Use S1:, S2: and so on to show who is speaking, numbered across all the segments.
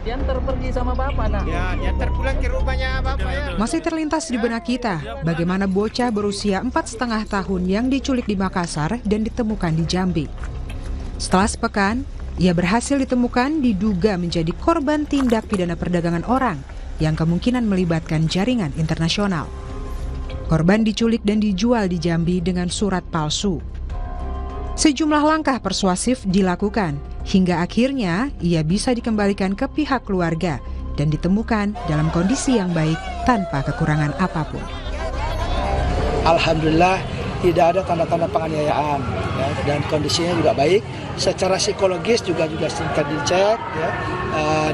S1: Diantar pergi sama bapak, nak.
S2: Ya, diantar pulang ke rumahnya bapak ya.
S3: Masih terlintas di benak kita bagaimana bocah berusia 4,5 tahun yang diculik di Makassar dan ditemukan di Jambi. Setelah sepekan, ia berhasil ditemukan diduga menjadi korban tindak pidana perdagangan orang yang kemungkinan melibatkan jaringan internasional. Korban diculik dan dijual di Jambi dengan surat palsu. Sejumlah langkah persuasif dilakukan hingga akhirnya ia bisa dikembalikan ke pihak keluarga dan ditemukan dalam kondisi yang baik tanpa kekurangan apapun.
S4: Alhamdulillah tidak ada tanda-tanda penganiayaan ya, dan kondisinya juga baik. Secara psikologis juga sudah dicek ya.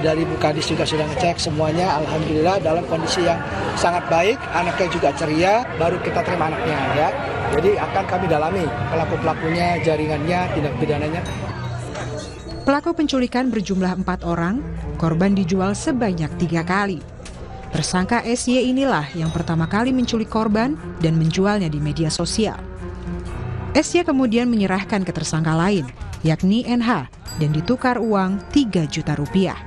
S4: Dari Bu Kadis juga sudah ngecek semuanya. Alhamdulillah dalam kondisi yang sangat baik, anaknya juga ceria. Baru kita terima anaknya ya. Jadi akan kami dalami pelaku-pelakunya, jaringannya, tindak pidananya.
S3: Pelaku penculikan berjumlah 4 orang, korban dijual sebanyak 3 kali. Tersangka SY inilah yang pertama kali menculik korban dan menjualnya di media sosial. SY kemudian menyerahkan ke tersangka lain, yakni NH, dan ditukar uang 3 juta rupiah.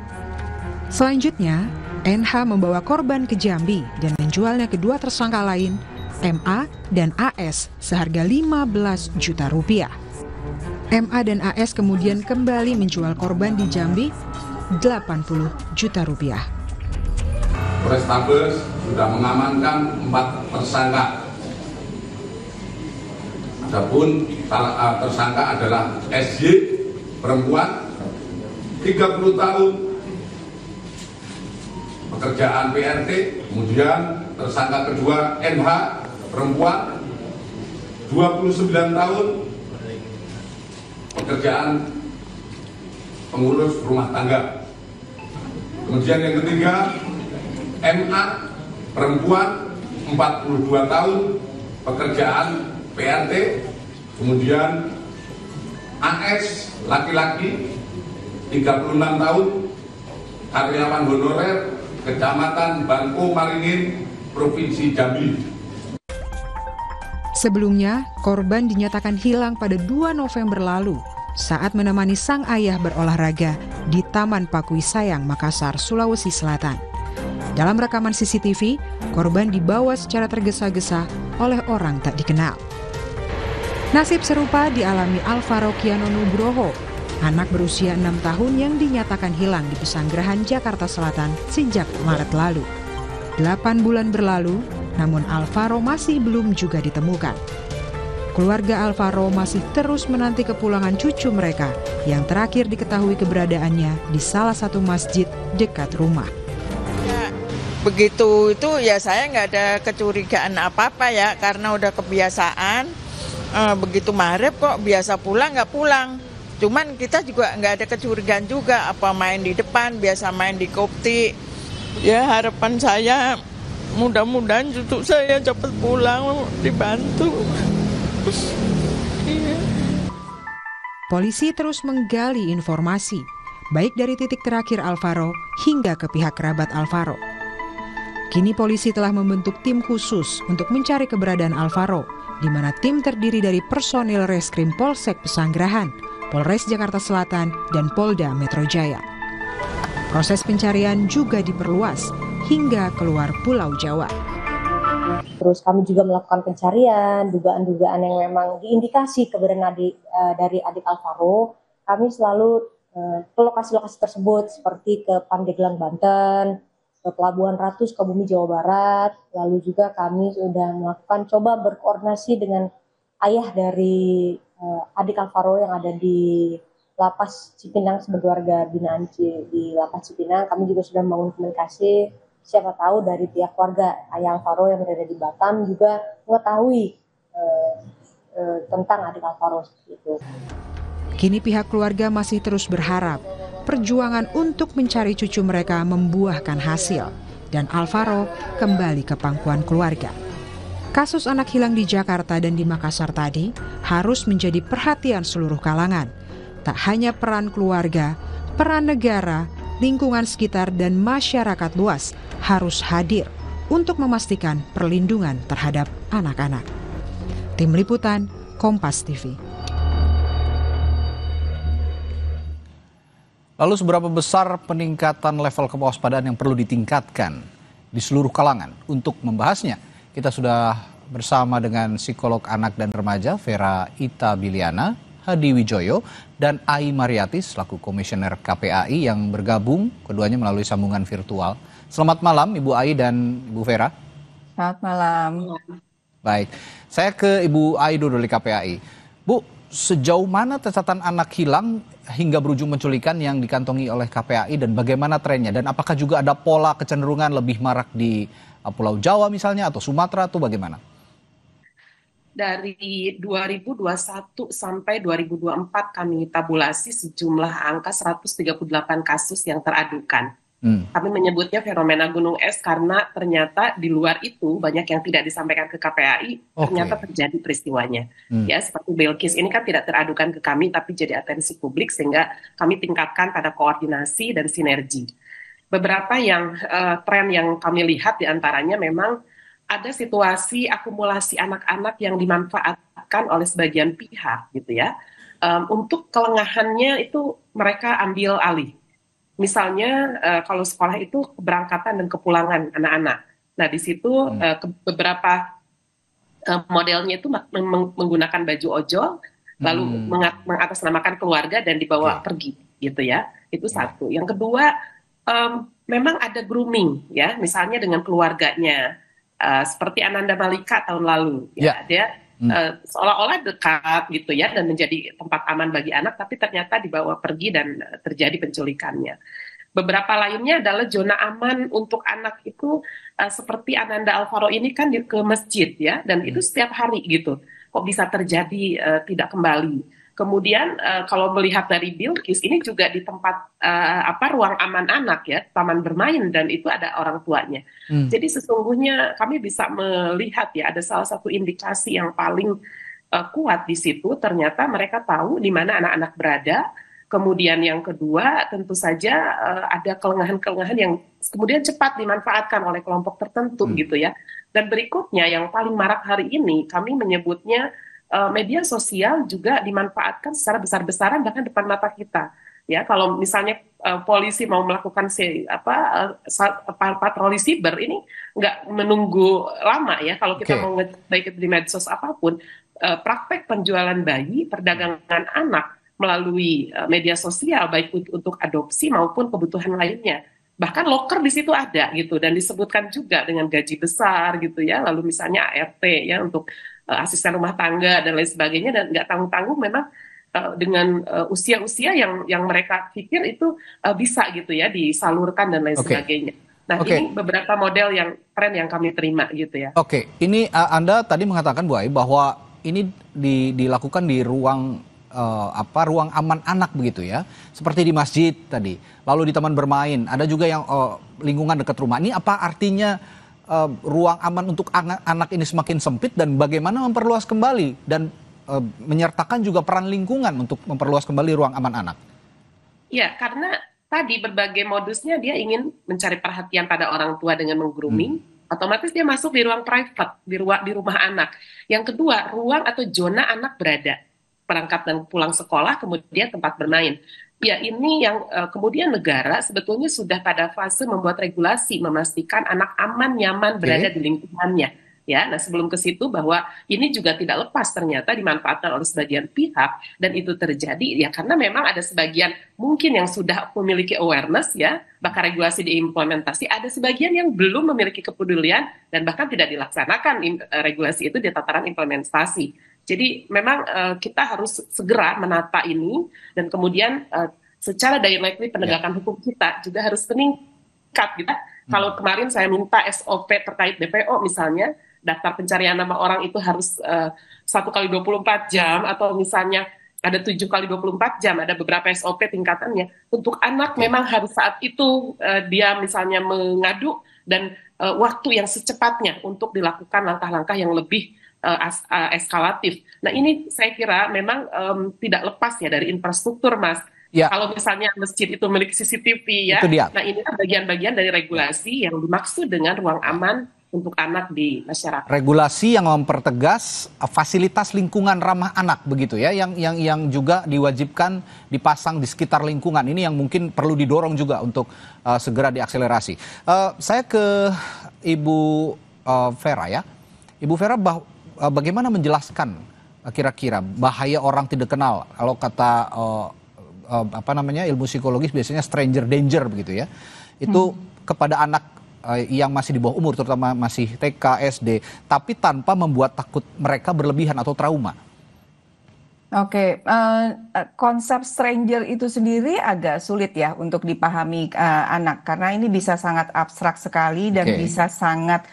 S3: Selanjutnya, NH membawa korban ke Jambi dan menjualnya ke 2 tersangka lain, MA dan AS, seharga 15 juta rupiah. MA dan AS kemudian kembali menjual korban di Jambi 80 juta rupiah.
S5: Polrestabes sudah mengamankan 4 tersangka. Adapun tersangka adalah SY, perempuan, 30 tahun, pekerjaan PRT. Kemudian tersangka kedua NH, perempuan, 29 tahun, pekerjaan pengurus rumah tangga. Kemudian yang ketiga MA, perempuan, 42 tahun, pekerjaan PRT. Kemudian AS, laki-laki, 36 tahun, karyawan honorer, Kecamatan Bangko Maringin, Provinsi Jambi.
S3: Sebelumnya, korban dinyatakan hilang pada 2 November lalu saat menemani sang ayah berolahraga di Taman Pakui Sayang, Makassar, Sulawesi Selatan. Dalam rekaman CCTV, korban dibawa secara tergesa-gesa oleh orang tak dikenal. Nasib serupa dialami Alvaro Kiano Nugroho, anak berusia 6 tahun yang dinyatakan hilang di Pesanggerahan, Jakarta Selatan sejak Maret lalu. 8 bulan berlalu, namun Alvaro masih belum juga ditemukan. Keluarga Alvaro masih terus menanti kepulangan cucu mereka yang terakhir diketahui keberadaannya di salah satu masjid dekat rumah.
S6: Ya, begitu itu ya saya nggak ada kecurigaan apa-apa ya karena udah kebiasaan. Begitu Maret kok biasa pulang nggak pulang. Cuman kita juga nggak ada kecurigaan juga apa main di depan, biasa main di Kopti. Ya harapan saya mudah-mudahan cucu saya cepat pulang, dibantu.
S3: Polisi terus menggali informasi, baik dari titik terakhir Alvaro hingga ke pihak kerabat Alvaro. Kini polisi telah membentuk tim khusus untuk mencari keberadaan Alvaro, di mana tim terdiri dari personil Reskrim Polsek Pesanggerahan, Polres Jakarta Selatan, dan Polda Metro Jaya. Proses pencarian juga diperluas hingga keluar Pulau Jawa.
S7: Terus kami juga melakukan pencarian, dugaan-dugaan yang memang diindikasi keberadaan dari adik Alvaro. Kami selalu ke lokasi-lokasi tersebut seperti ke Pandeglang, Banten, ke Pelabuhan Ratu, Sukabumi, Jawa Barat. Lalu juga kami sudah melakukan coba berkoordinasi dengan ayah dari adik Alvaro yang ada di Lapas Cipinang sebagai warga binaan di Lapas Cipinang. Kami juga sudah membangun komunikasi, siapa tahu dari pihak keluarga ayah Alvaro yang berada di Batam juga mengetahui tentang adik Alvaro seperti itu.
S3: Kini pihak keluarga masih terus berharap perjuangan untuk mencari cucu mereka membuahkan hasil dan Alvaro kembali ke pangkuan keluarga. Kasus anak hilang di Jakarta dan di Makassar tadi harus menjadi perhatian seluruh kalangan. Tak hanya peran keluarga, peran negara, lingkungan sekitar dan masyarakat luas harus hadir untuk memastikan perlindungan terhadap anak-anak. Tim Liputan, Kompas TV.
S8: Lalu seberapa besar peningkatan level kewaspadaan yang perlu ditingkatkan di seluruh kalangan? Untuk membahasnya, kita sudah bersama dengan psikolog anak dan remaja Vera Ita Biliana, Hadi Wijoyo, dan Ai Mariati selaku komisioner KPAI yang bergabung keduanya melalui sambungan virtual. Selamat malam Ibu Ai dan Ibu Vera.
S9: Selamat malam.
S8: Baik, saya ke Ibu Ai dulu dari KPAI. Bu, sejauh mana catatan anak hilang hingga berujung penculikan yang dikantongi oleh KPAI dan bagaimana trennya? Dan apakah juga ada pola kecenderungan lebih marak di Pulau Jawa misalnya atau Sumatera atau bagaimana?
S9: Dari 2021 sampai 2024 kami tabulasi sejumlah angka 138 kasus yang teradukan. Kami menyebutnya fenomena gunung es karena ternyata di luar itu banyak yang tidak disampaikan ke KPAI, ternyata terjadi peristiwanya. Ya, seperti Bilqis ini kan tidak teradukan ke kami tapi jadi atensi publik sehingga kami tingkatkan pada koordinasi dan sinergi. Beberapa yang tren yang kami lihat diantaranya memang ada situasi akumulasi anak-anak yang dimanfaatkan oleh sebagian pihak gitu ya. Untuk kelengahannya itu mereka ambil alih. Misalnya kalau sekolah itu keberangkatan dan kepulangan anak-anak. Nah di situ beberapa modelnya itu menggunakan baju ojol, lalu mengatasnamakan keluarga dan dibawa pergi, gitu ya. Itu satu. Yang kedua, memang ada grooming, ya, misalnya dengan keluarganya, seperti Ananda Malika tahun lalu, ya, dia seolah-olah dekat gitu ya dan menjadi tempat aman bagi anak, tapi ternyata dibawa pergi dan terjadi penculikannya. Beberapa lainnya adalah zona aman untuk anak itu seperti Ananda Alvaro ini kan ke masjid ya, dan itu setiap hari gitu. Kok bisa terjadi tidak kembali? Kemudian kalau melihat dari Bilqis ini juga di tempat ruang aman anak ya, taman bermain, dan itu ada orang tuanya. Jadi sesungguhnya kami bisa melihat ya ada salah satu indikasi yang paling kuat di situ, ternyata mereka tahu di mana anak-anak berada. Kemudian yang kedua tentu saja ada kelengahan-kelengahan yang kemudian cepat dimanfaatkan oleh kelompok tertentu gitu ya. Dan berikutnya yang paling marak hari ini kami menyebutnya media sosial juga dimanfaatkan secara besar-besaran bahkan depan mata kita. Ya, kalau misalnya polisi mau melakukan patroli siber ini nggak menunggu lama ya. Kalau kita mau baik di medsos apapun, praktek penjualan bayi, perdagangan anak melalui media sosial baik untuk adopsi maupun kebutuhan lainnya. Bahkan loker di situ ada gitu dan disebutkan juga dengan gaji besar gitu ya. Lalu misalnya ART ya untuk asisten rumah tangga dan lain sebagainya, dan nggak tanggung-tanggung memang dengan usia-usia yang mereka pikir itu bisa gitu ya disalurkan dan lain sebagainya. Nah ini beberapa model yang tren yang kami terima gitu ya.
S8: Ini Anda tadi mengatakan Bu Ai bahwa ini dilakukan di ruang ruang aman anak begitu ya, seperti di masjid tadi, lalu di taman bermain, ada juga yang lingkungan dekat rumah. Ini apa artinya ruang aman untuk anak ini semakin sempit dan bagaimana memperluas kembali dan menyertakan juga peran lingkungan untuk memperluas kembali ruang aman anak? Ya, karena tadi berbagai modusnya dia ingin mencari perhatian pada orang tua dengan meng-grooming, otomatis dia masuk di ruang private, di rumah anak. Yang kedua, ruang atau zona anak berada, perangkat dan pulang sekolah, kemudian tempat bermain. Ya ini yang kemudian negara sebetulnya sudah pada fase membuat regulasi, memastikan anak aman, nyaman berada di lingkungannya. Ya, nah sebelum ke situ bahwa ini juga tidak lepas ternyata dimanfaatkan oleh sebagian pihak, dan itu terjadi ya karena memang ada sebagian mungkin yang sudah memiliki awareness ya, bahkan regulasi diimplementasi, ada sebagian yang belum memiliki kepedulian dan bahkan tidak dilaksanakan regulasi itu di tataran implementasi. Jadi memang kita harus segera menata ini dan kemudian secara directly penegakan hukum kita juga harus meningkat gitu. Kalau kemarin saya minta SOP terkait DPO misalnya, daftar pencarian nama orang itu harus 1 kali 24 jam atau misalnya ada 7 kali 24 jam, ada beberapa SOP tingkatannya. Untuk anak memang harus saat itu dia misalnya mengadu dan waktu yang secepatnya untuk dilakukan langkah-langkah yang lebih eskalatif. Nah ini saya kira memang tidak lepas ya dari infrastruktur Mas. Ya. Kalau misalnya masjid itu memiliki CCTV ya, nah ini kan bagian-bagian dari regulasi yang dimaksud dengan ruang aman
S9: untuk anak di masyarakat.
S8: Regulasi yang mempertegas fasilitas lingkungan ramah anak begitu ya, yang juga diwajibkan dipasang di sekitar lingkungan. Ini yang mungkin perlu didorong juga untuk segera diakselerasi. Saya ke Ibu Vera ya. Ibu Vera, bagaimana menjelaskan kira-kira bahaya orang tidak kenal? Kalau kata ilmu psikologis biasanya stranger danger begitu ya. Itu kepada anak yang masih di bawah umur, terutama masih TK, SD, tapi tanpa membuat takut mereka berlebihan atau trauma.
S10: Oke, konsep stranger itu sendiri agak sulit ya untuk dipahami anak, karena ini bisa sangat abstrak sekali dan bisa sangat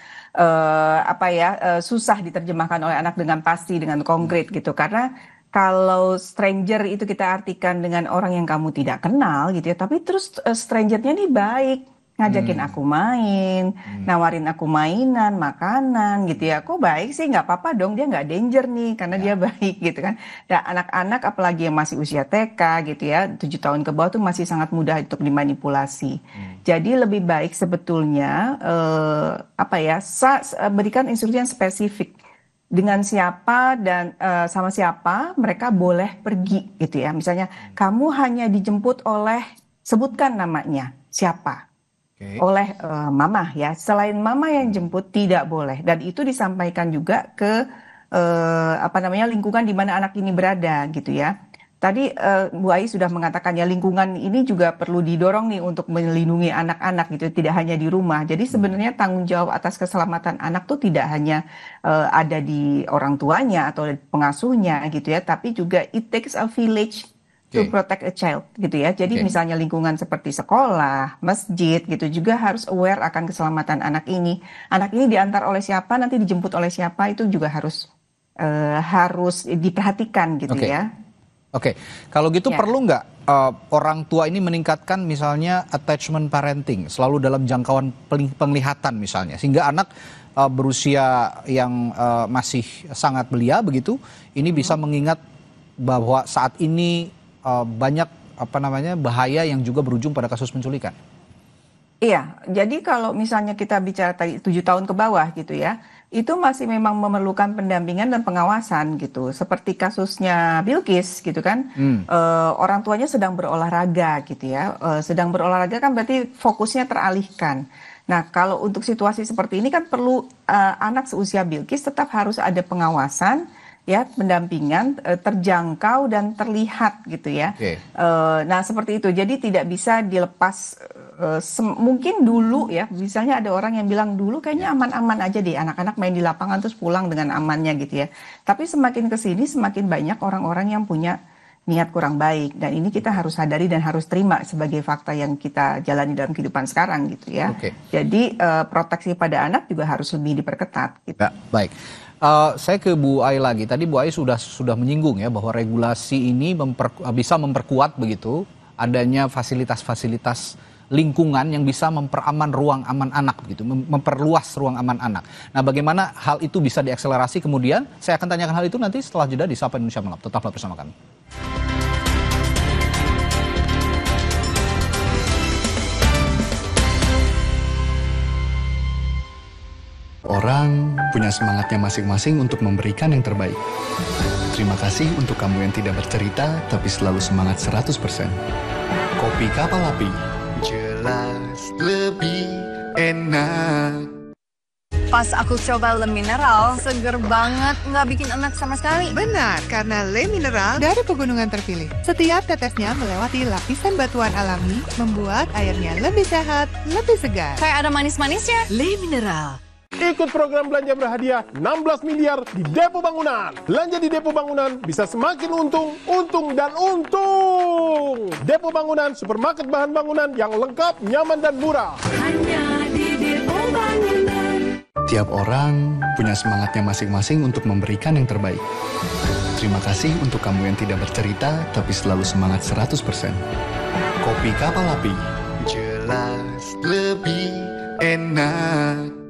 S10: susah diterjemahkan oleh anak dengan pasti, dengan konkret gitu. Karena kalau stranger itu kita artikan dengan orang yang kamu tidak kenal gitu ya, tapi terus strangernya nih baik, ngajakin aku main, nawarin aku mainan, makanan gitu ya. Kok baik sih, nggak apa-apa dong, dia nggak danger nih karena dia baik gitu kan. Dan anak-anak apalagi yang masih usia TK gitu ya, 7 tahun ke bawah tuh masih sangat mudah untuk dimanipulasi. Jadi lebih baik sebetulnya berikan instruksi yang spesifik. Dengan siapa dan sama siapa mereka boleh pergi gitu ya. Misalnya kamu hanya dijemput oleh, sebutkan namanya, siapa? Oleh mama ya, selain mama yang jemput tidak boleh, dan itu disampaikan juga ke lingkungan di mana anak ini berada gitu ya. Tadi Bu Ai sudah mengatakan ya, lingkungan ini juga perlu didorong nih untuk melindungi anak-anak gitu, tidak hanya di rumah. Jadi sebenarnya tanggung jawab atas keselamatan anak tuh tidak hanya ada di orang tuanya atau pengasuhnya gitu ya, tapi juga it takes a village to protect a child gitu ya. Jadi misalnya lingkungan seperti sekolah, masjid gitu juga harus aware akan keselamatan anak ini. Anak ini diantar oleh siapa, nanti dijemput oleh siapa, itu juga harus diperhatikan gitu ya.
S8: Oke, kalau gitu perlu nggak orang tua ini meningkatkan misalnya attachment parenting selalu dalam jangkauan penglihatan misalnya, sehingga anak berusia yang masih sangat belia begitu, ini bisa mengingat bahwa saat ini banyak bahaya yang juga berujung pada kasus penculikan.
S10: Iya, jadi kalau misalnya kita bicara tadi 7 tahun ke bawah gitu ya, itu masih memang memerlukan pendampingan dan pengawasan gitu. Seperti kasusnya Bilqis gitu kan, orang tuanya sedang berolahraga gitu ya. Sedang berolahraga kan berarti fokusnya teralihkan. Nah, kalau untuk situasi seperti ini kan perlu anak seusia Bilqis tetap harus ada pengawasan, ya, pendampingan terjangkau dan terlihat gitu ya. Nah seperti itu, jadi tidak bisa dilepas. Mungkin dulu ya, misalnya ada orang yang bilang dulu kayaknya aman-aman aja deh anak-anak main di lapangan terus pulang dengan amannya gitu ya. Tapi semakin kesini semakin banyak orang-orang yang punya niat kurang baik, dan ini kita harus sadari dan harus terima sebagai fakta yang kita jalani dalam kehidupan sekarang gitu ya. Jadi proteksi pada anak juga harus lebih diperketat gitu.
S8: Ya, baik. Saya ke Bu Ai lagi. Tadi Bu Ai sudah menyinggung ya bahwa regulasi ini bisa memperkuat begitu adanya fasilitas-fasilitas lingkungan yang bisa memperluas ruang aman anak begitu, memperluas ruang aman anak. Nah, bagaimana hal itu bisa diakselerasi kemudian? Saya akan tanyakan hal itu nanti setelah jeda di Sapa Indonesia Malam. Tetaplah bersama kami.
S11: Orang punya semangatnya masing-masing untuk memberikan yang terbaik. Terima kasih untuk kamu yang tidak bercerita, tapi selalu semangat 100%. Kopi Kapal Api. Jelas lebih enak.
S12: Pas aku coba Le Mineral, seger banget, nggak bikin enak sama sekali.
S13: Benar, karena Le Mineral dari pegunungan terpilih. Setiap tetesnya melewati lapisan batuan alami, membuat airnya lebih sehat, lebih segar.
S12: Kayak ada manis-manisnya.
S13: Le Mineral.
S14: Ikut program belanja berhadiah 16 miliar di Depo Bangunan. Belanja di Depo Bangunan bisa semakin untung, untung, dan untung. Depo Bangunan, supermarket bahan bangunan yang lengkap, nyaman, dan murah.
S12: Hanya di Depo Bangunan.
S11: Tiap orang punya semangatnya masing-masing untuk memberikan yang terbaik. Terima kasih untuk kamu yang tidak bercerita, tapi selalu semangat 100%. Kopi Kapal Api. Jelas lebih enak.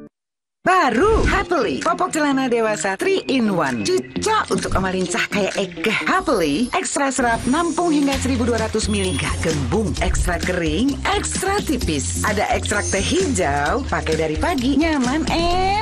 S15: Baru Happily popok celana dewasa 3-in-1, cocok untuk omalincah kayak Ega. Happily ekstra serat, nampung hingga 1200 mg, gembung, ekstra kering, ekstra tipis. Ada ekstrak teh hijau, pakai dari pagi, nyaman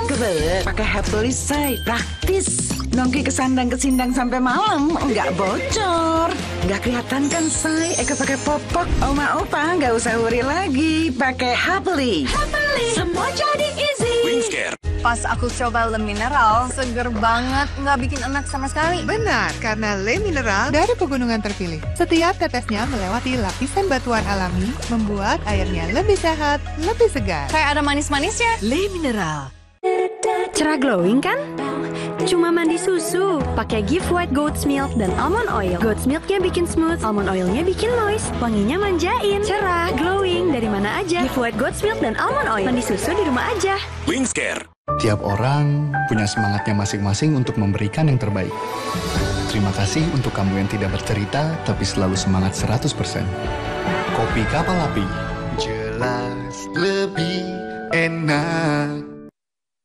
S15: kebelet. Pakai Happily say, praktis. Nongki kesandang-kesindang sampai malam, nggak bocor. Nggak kelihatan kan say, Ega pakai popok. Oma opa nggak usah worry lagi, pakai Happily.
S12: Happily, semua jadi easy.
S16: Wingscare.
S12: Pas aku coba Le Mineral, seger banget, nggak bikin enak sama sekali.
S13: Benar, karena Le Mineral dari pegunungan terpilih. Setiap tetesnya melewati lapisan batuan alami, membuat airnya lebih sehat, lebih segar.
S12: Kayak ada manis-manisnya.
S17: Le Mineral. Cerah glowing kan? Cuma mandi susu, pakai Give White Goat's Milk dan Almond Oil. Goat's Milknya bikin smooth, Almond Oilnya bikin moist, wanginya manjain. Cerah, glowing, dari mana aja. Give White Goat's Milk dan Almond Oil. Mandi susu di rumah aja.
S16: Wingscare.
S11: Tiap orang punya semangatnya masing-masing untuk memberikan yang terbaik. Terima kasih untuk kamu yang tidak bercerita, tapi selalu semangat 100%. Kopi Kapal Api.
S18: Jelas lebih enak.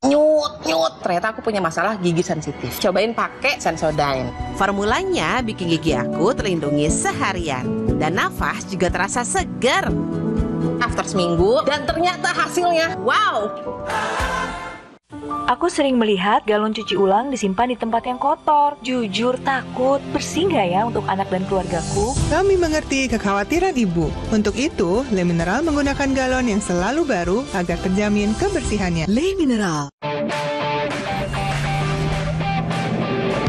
S19: Nyut, ternyata aku punya masalah gigi sensitif. Cobain pakai Sensodyne.
S20: Formulanya bikin gigi aku terlindungi seharian. Dan nafas juga terasa segar.
S19: After seminggu, dan ternyata hasilnya, wow!
S21: Aku sering melihat galon cuci ulang disimpan di tempat yang kotor. Jujur takut, bersih nggak ya untuk anak dan keluargaku?
S13: Kami mengerti kekhawatiran ibu. Untuk itu, Le Mineral menggunakan galon yang selalu baru agar terjamin kebersihannya.
S17: Le Mineral.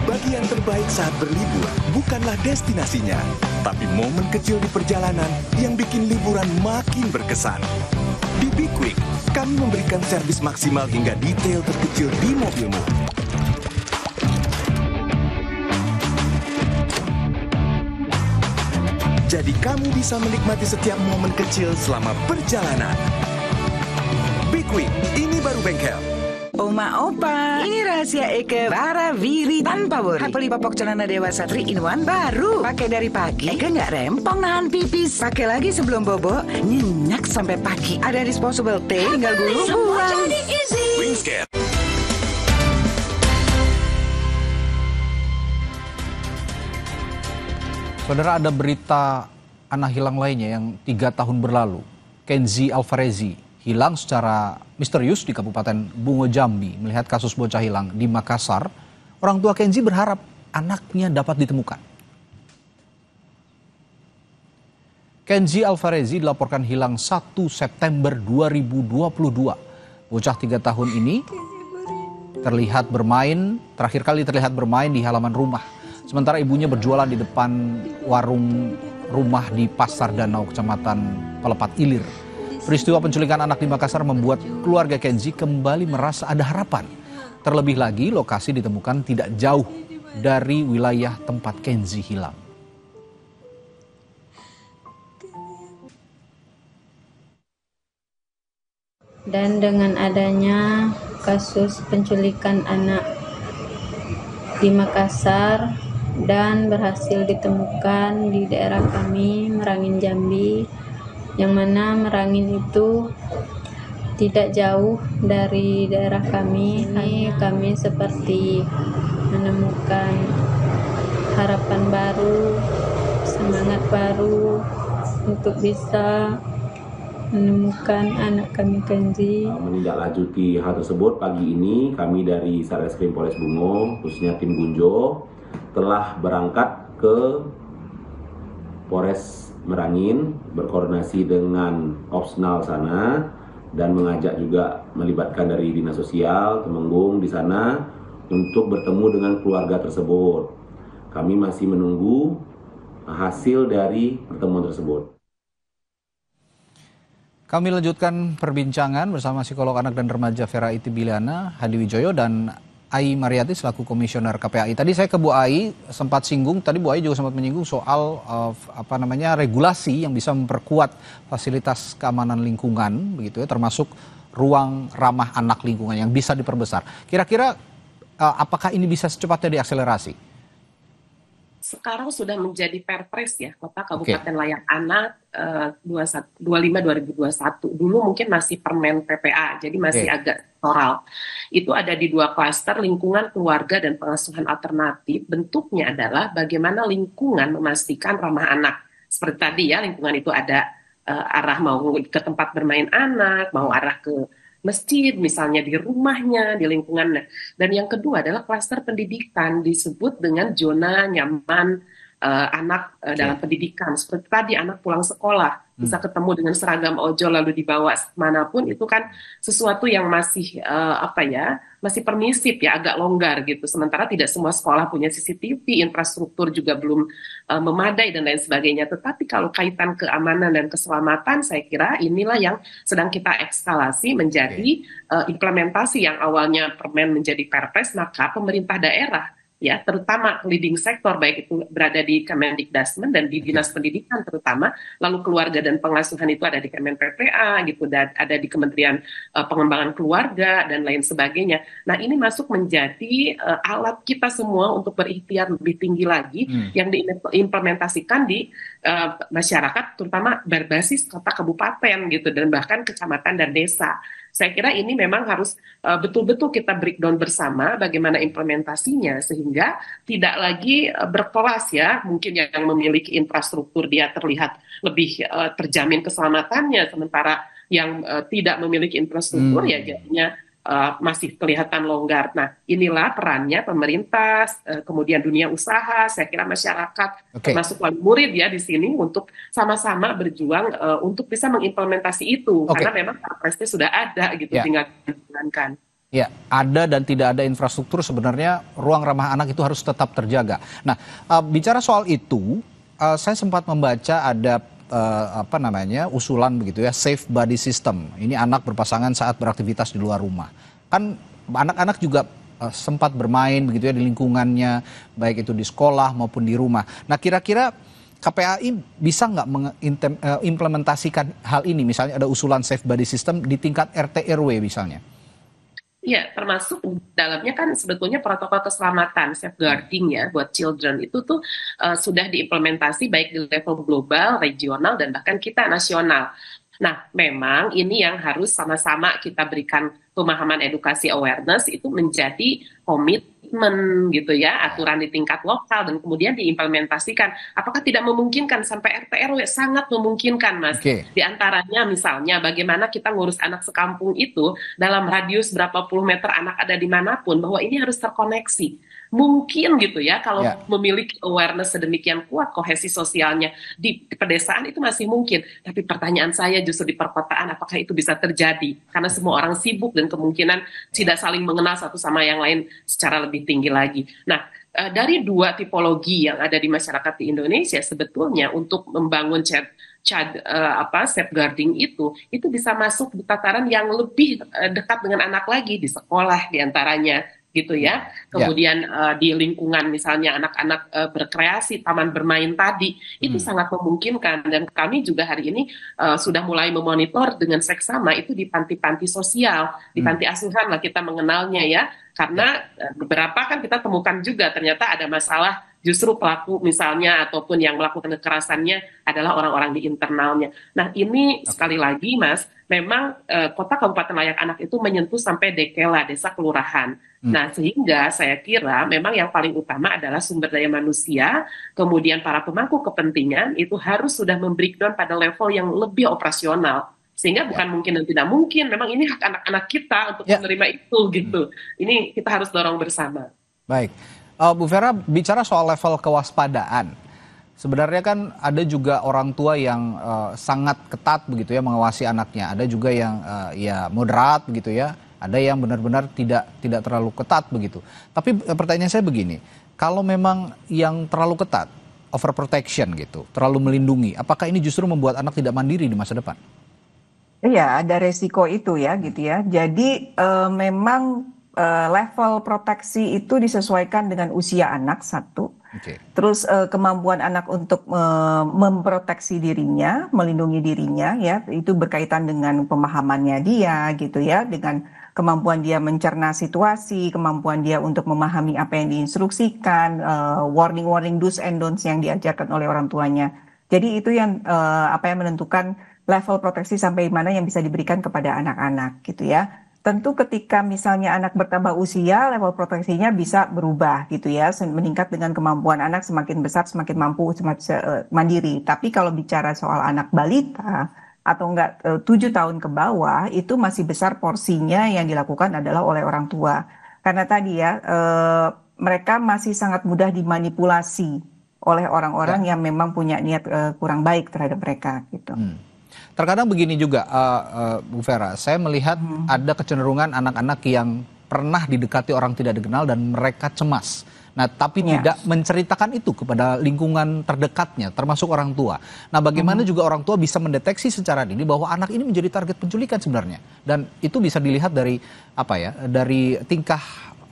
S16: Bagi yang terbaik saat berlibur, bukanlah destinasinya, tapi momen kecil di perjalanan yang bikin liburan makin berkesan. Di Be Quick, kami memberikan servis maksimal hingga detail terkecil di mobilmu. Jadi kamu bisa menikmati setiap momen kecil selama perjalanan. Be Quick, ini baru bengkel.
S15: Oma opa, ini rahasia Eke Baraviri tanpa worry. Happily popok celana dewasa 3-in-1 baru. Pakai dari pagi, Eke nggak rempong nahan pipis. Pakai lagi sebelum bobo, nyenyak sampai pagi. Ada disposable teh, tinggal gulung buang.
S12: Jadi easy.
S16: Wingscare.
S8: Saudara, ada berita anak hilang lainnya yang 3 tahun berlalu. Kenzi Alvarezi hilang secara misterius di Kabupaten Bungo Jambi. Melihat kasus bocah hilang di Makassar, orang tua Kenzi berharap anaknya dapat ditemukan. Kenzi Alvarezi dilaporkan hilang 1 September 2022. Bocah 3 tahun ini terakhir kali terlihat bermain di halaman rumah. Sementara ibunya berjualan di depan warung rumah di Pasar Danau, Kecamatan Pelepat Ilir. Peristiwa penculikan anak di Makassar membuat keluarga Kenzi kembali merasa ada harapan. Terlebih lagi, lokasi ditemukan tidak jauh dari wilayah tempat Kenzi hilang.
S22: Dan dengan adanya kasus penculikan anak di Makassar dan berhasil ditemukan di daerah kami, Merangin Jambi, yang mana Merangin itu tidak jauh dari daerah kami. Kami seperti menemukan harapan baru, semangat baru untuk bisa menemukan anak kami Kenzi.
S23: Menindaklanjuti hal tersebut, pagi ini kami dari Satreskrim Polres Bungo, khususnya tim Gunjo, telah berangkat ke Polres Merangin, berkoordinasi dengan Opsnal sana, dan mengajak juga melibatkan dari Dinas Sosial Temenggung di sana untuk bertemu dengan keluarga tersebut. Kami masih menunggu hasil dari pertemuan tersebut.
S8: Kami lanjutkan perbincangan bersama psikolog anak dan remaja Vera Itibiliana, Hadi Wijoyo, dan Ai Mariati selaku komisioner KPAI. Tadi saya ke Bu Ai sempat singgung, tadi Bu Ai juga sempat menyinggung soal regulasi yang bisa memperkuat fasilitas keamanan lingkungan, begitu ya, termasuk ruang ramah anak lingkungan yang bisa diperbesar. Kira-kira apakah ini bisa secepatnya diakselerasi?
S9: sekarang sudah menjadi Perpres ya, Kota Kabupaten Layak Anak 25/2021. Dulu mungkin masih Permen PPA, jadi masih agak sektoral. Itu ada di 2 klaster, lingkungan keluarga dan pengasuhan alternatif. Bentuknya adalah bagaimana lingkungan memastikan ramah anak. Seperti tadi ya, lingkungan itu ada arah mau ke tempat bermain anak, mau arah ke masjid, misalnya di rumahnya, di lingkungannya. Dan yang kedua adalah klaster pendidikan, disebut dengan zona nyaman anak dalam pendidikan. Seperti tadi anak pulang sekolah, bisa ketemu dengan seragam ojol lalu dibawa manapun, itu kan sesuatu yang masih masih permisif ya, agak longgar gitu. Sementara tidak semua sekolah punya CCTV, infrastruktur juga belum memadai dan lain sebagainya. Tetapi kalau kaitan keamanan dan keselamatan, saya kira inilah yang sedang kita ekskalasi menjadi implementasi yang awalnya permen menjadi Perpres, maka pemerintah daerah ya, terutama leading sektor, baik itu berada di Kemendikdasmen dan di Dinas Pendidikan terutama, lalu keluarga dan pengasuhan itu ada di Kemen PPA gitu, dan ada di Kementerian Pengembangan Keluarga dan lain sebagainya. Nah, ini masuk menjadi alat kita semua untuk berikhtiar lebih tinggi lagi yang diimplementasikan di masyarakat, terutama berbasis kota kabupaten gitu, dan bahkan kecamatan dan desa. Saya kira ini memang harus betul-betul kita breakdown bersama bagaimana implementasinya, sehingga tidak lagi berkelas ya, mungkin yang memiliki infrastruktur dia terlihat lebih terjamin keselamatannya, sementara yang tidak memiliki infrastruktur ya jadinya masih kelihatan longgar. Nah, inilah perannya pemerintah, kemudian dunia usaha, saya kira masyarakat, termasuk wali murid ya di sini, untuk sama-sama berjuang untuk bisa mengimplementasi itu, karena memang Perpresnya sudah ada gitu, tinggal dijalankan.
S8: Ya, ada dan tidak ada infrastruktur, sebenarnya ruang ramah anak itu harus tetap terjaga. Nah, bicara soal itu, saya sempat membaca ada usulan begitu ya, safe body system. Ini anak berpasangan saat beraktivitas di luar rumah. Kan anak-anak juga sempat bermain begitu ya di lingkungannya, baik itu di sekolah maupun di rumah. Nah, kira-kira KPAI bisa nggak mengimplementasikan hal ini? Misalnya ada usulan safe body system di tingkat RT RW misalnya.
S9: Ya, termasuk dalamnya kan sebetulnya protokol keselamatan, safeguarding ya buat children itu tuh sudah diimplementasi baik di level global, regional, dan bahkan kita nasional. Nah, memang ini yang harus sama-sama kita berikan pemahaman, edukasi, awareness, itu menjadi komitmen gitu ya, aturan di tingkat lokal dan kemudian diimplementasikan. Apakah tidak memungkinkan sampai RT RW? Sangat memungkinkan, Mas. Di antaranya misalnya bagaimana kita ngurus anak sekampung itu dalam radius berapa puluh meter anak ada dimanapun, bahwa ini harus terkoneksi. Mungkin gitu ya, kalau memiliki awareness sedemikian kuat, kohesi sosialnya di pedesaan itu masih mungkin. Tapi pertanyaan saya justru di perkotaan, apakah itu bisa terjadi? Karena semua orang sibuk dan kemungkinan tidak saling mengenal satu sama yang lain secara lebih tinggi lagi. Nah, dari 2 tipologi yang ada di masyarakat di Indonesia, sebetulnya untuk membangun safeguarding itu bisa masuk di tataran yang lebih dekat dengan anak lagi, di sekolah diantaranya gitu ya. Kemudian di lingkungan misalnya anak-anak berkreasi, taman bermain tadi, itu sangat memungkinkan. Dan kami juga hari ini sudah mulai memonitor dengan seksama itu di panti-panti sosial, di panti asuhan lah kita mengenalnya ya. Karena beberapa kan kita temukan juga ternyata ada masalah, justru pelaku misalnya ataupun yang melakukan kekerasannya adalah orang-orang di internalnya. Nah, ini sekali lagi Mas, memang kota kabupaten layak anak itu menyentuh sampai dekela, desa kelurahan. Nah, sehingga saya kira memang yang paling utama adalah sumber daya manusia, kemudian para pemangku kepentingan itu harus sudah membreakdown pada level yang lebih operasional. Sehingga bukan mungkin dan tidak mungkin, memang ini hak anak-anak kita untuk menerima itu gitu. Ini kita harus dorong bersama.
S8: Baik, Bu Vera, bicara soal level kewaspadaan, sebenarnya kan ada juga orang tua yang sangat ketat begitu ya mengawasi anaknya, ada juga yang ya moderat begitu ya, ada yang benar-benar tidak terlalu ketat begitu. Tapi pertanyaan saya begini, kalau memang yang terlalu ketat, overprotection gitu, terlalu melindungi, apakah ini justru membuat anak tidak mandiri di masa depan?
S10: Iya, ada resiko itu ya gitu ya. Jadi memang level proteksi itu disesuaikan dengan usia anak satu. Terus kemampuan anak untuk memproteksi dirinya, melindungi dirinya, ya itu berkaitan dengan pemahamannya dia, gitu ya, dengan kemampuan dia mencerna situasi, kemampuan dia untuk memahami apa yang diinstruksikan, warning do's and don'ts yang diajarkan oleh orang tuanya. Jadi itu yang yang menentukan level proteksi sampai mana yang bisa diberikan kepada anak-anak, gitu ya. Tentu ketika misalnya anak bertambah usia, level proteksinya bisa berubah gitu ya, meningkat dengan kemampuan anak semakin besar, semakin mampu, semakin mandiri. Tapi kalau bicara soal anak balita atau enggak 7 tahun ke bawah, itu masih besar porsinya yang dilakukan adalah oleh orang tua. Karena tadi ya, mereka masih sangat mudah dimanipulasi oleh orang-orang yang memang punya niat kurang baik terhadap mereka gitu.
S8: Terkadang begini juga, Bu Vera, saya melihat ada kecenderungan anak-anak yang pernah didekati orang tidak dikenal dan mereka cemas. Nah, tapi tidak menceritakan itu kepada lingkungan terdekatnya, termasuk orang tua. Nah, bagaimana juga orang tua bisa mendeteksi secara dini bahwa anak ini menjadi target penculikan sebenarnya? Dan itu bisa dilihat dari dari tingkah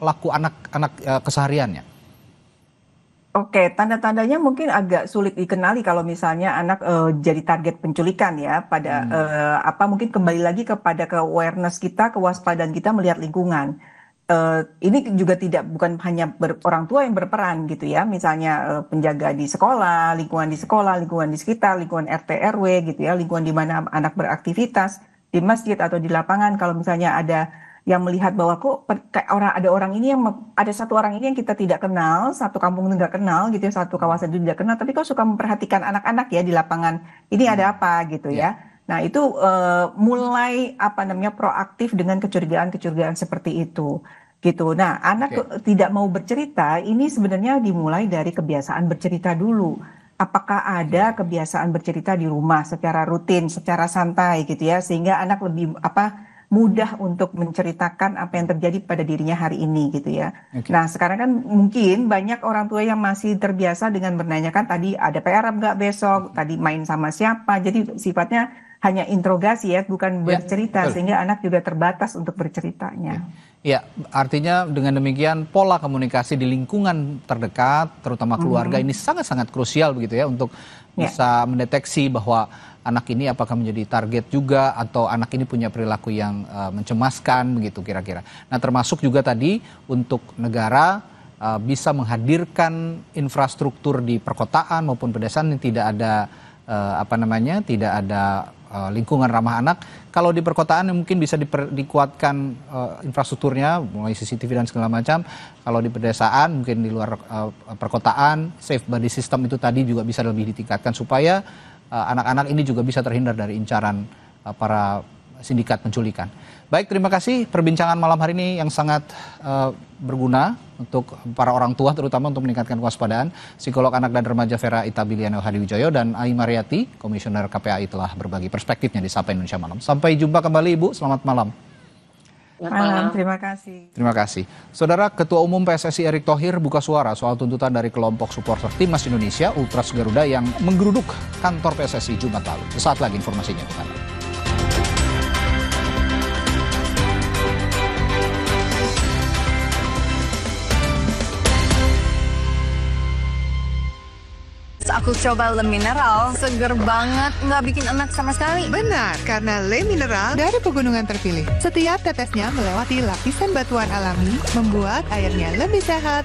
S8: laku anak-anak kesehariannya.
S10: Oke, tanda-tandanya mungkin agak sulit dikenali kalau misalnya anak jadi target penculikan ya. Mungkin kembali lagi kepada awareness kita, kewaspadaan kita melihat lingkungan. Ini juga bukan hanya orang tua yang berperan gitu ya. Misalnya penjaga di sekolah, lingkungan di sekitar, lingkungan RT RW gitu ya, lingkungan di mana anak beraktivitas di masjid atau di lapangan. Kalau misalnya ada yang melihat bahwa ada satu orang ini yang kita tidak kenal, satu kampung tidak kenal gitu ya, satu kawasan itu tidak kenal, tapi kok suka memperhatikan anak-anak ya di lapangan, ini ada apa gitu ya. Nah itu mulai proaktif dengan kecurigaan seperti itu gitu. Nah anak tidak mau bercerita, ini sebenarnya dimulai dari kebiasaan bercerita dulu. Apakah ada kebiasaan bercerita di rumah secara rutin, secara santai gitu ya, sehingga anak lebih mudah untuk menceritakan apa yang terjadi pada dirinya hari ini gitu ya. Nah sekarang kan mungkin banyak orang tua yang masih terbiasa dengan menanyakan tadi ada PR nggak besok, tadi main sama siapa, jadi sifatnya hanya interogasi ya, bukan bercerita, sehingga anak juga terbatas untuk berceritanya.
S8: Ya, artinya dengan demikian pola komunikasi di lingkungan terdekat, terutama keluarga ini sangat-sangat krusial begitu ya, untuk bisa mendeteksi bahwa anak ini apakah menjadi target juga atau anak ini punya perilaku yang mencemaskan begitu kira-kira. Nah termasuk juga tadi untuk negara bisa menghadirkan infrastruktur di perkotaan maupun pedesaan yang tidak ada tidak ada lingkungan ramah anak. Kalau di perkotaan mungkin bisa dikuatkan infrastrukturnya mulai CCTV dan segala macam. Kalau di pedesaan mungkin di luar perkotaan safe body system itu tadi juga bisa lebih ditingkatkan supaya anak-anak ini juga bisa terhindar dari incaran para sindikat penculikan. Baik, terima kasih perbincangan malam hari ini yang sangat berguna untuk para orang tua, terutama untuk meningkatkan kewaspadaan. Psikolog anak dan remaja Vera Itabiliana Hadiwijoyo dan Ai Mariati, Komisioner KPAI telah berbagi perspektifnya di Sapa Indonesia Malam. Sampai jumpa kembali Ibu, selamat malam.
S10: Malam, terima kasih.
S8: Terima kasih. Saudara, Ketua Umum PSSI Erick Thohir buka suara soal tuntutan dari kelompok supporter Timnas Indonesia Ultras Garuda yang menggeruduk kantor PSSI Jumat lalu. Sesaat lagi informasinya ke Anda.
S12: Aku coba Le Mineral, seger banget, nggak bikin enak sama sekali.
S13: Benar, karena Le Mineral dari pegunungan terpilih. Setiap tetesnya melewati lapisan batuan alami, membuat airnya lebih sehat,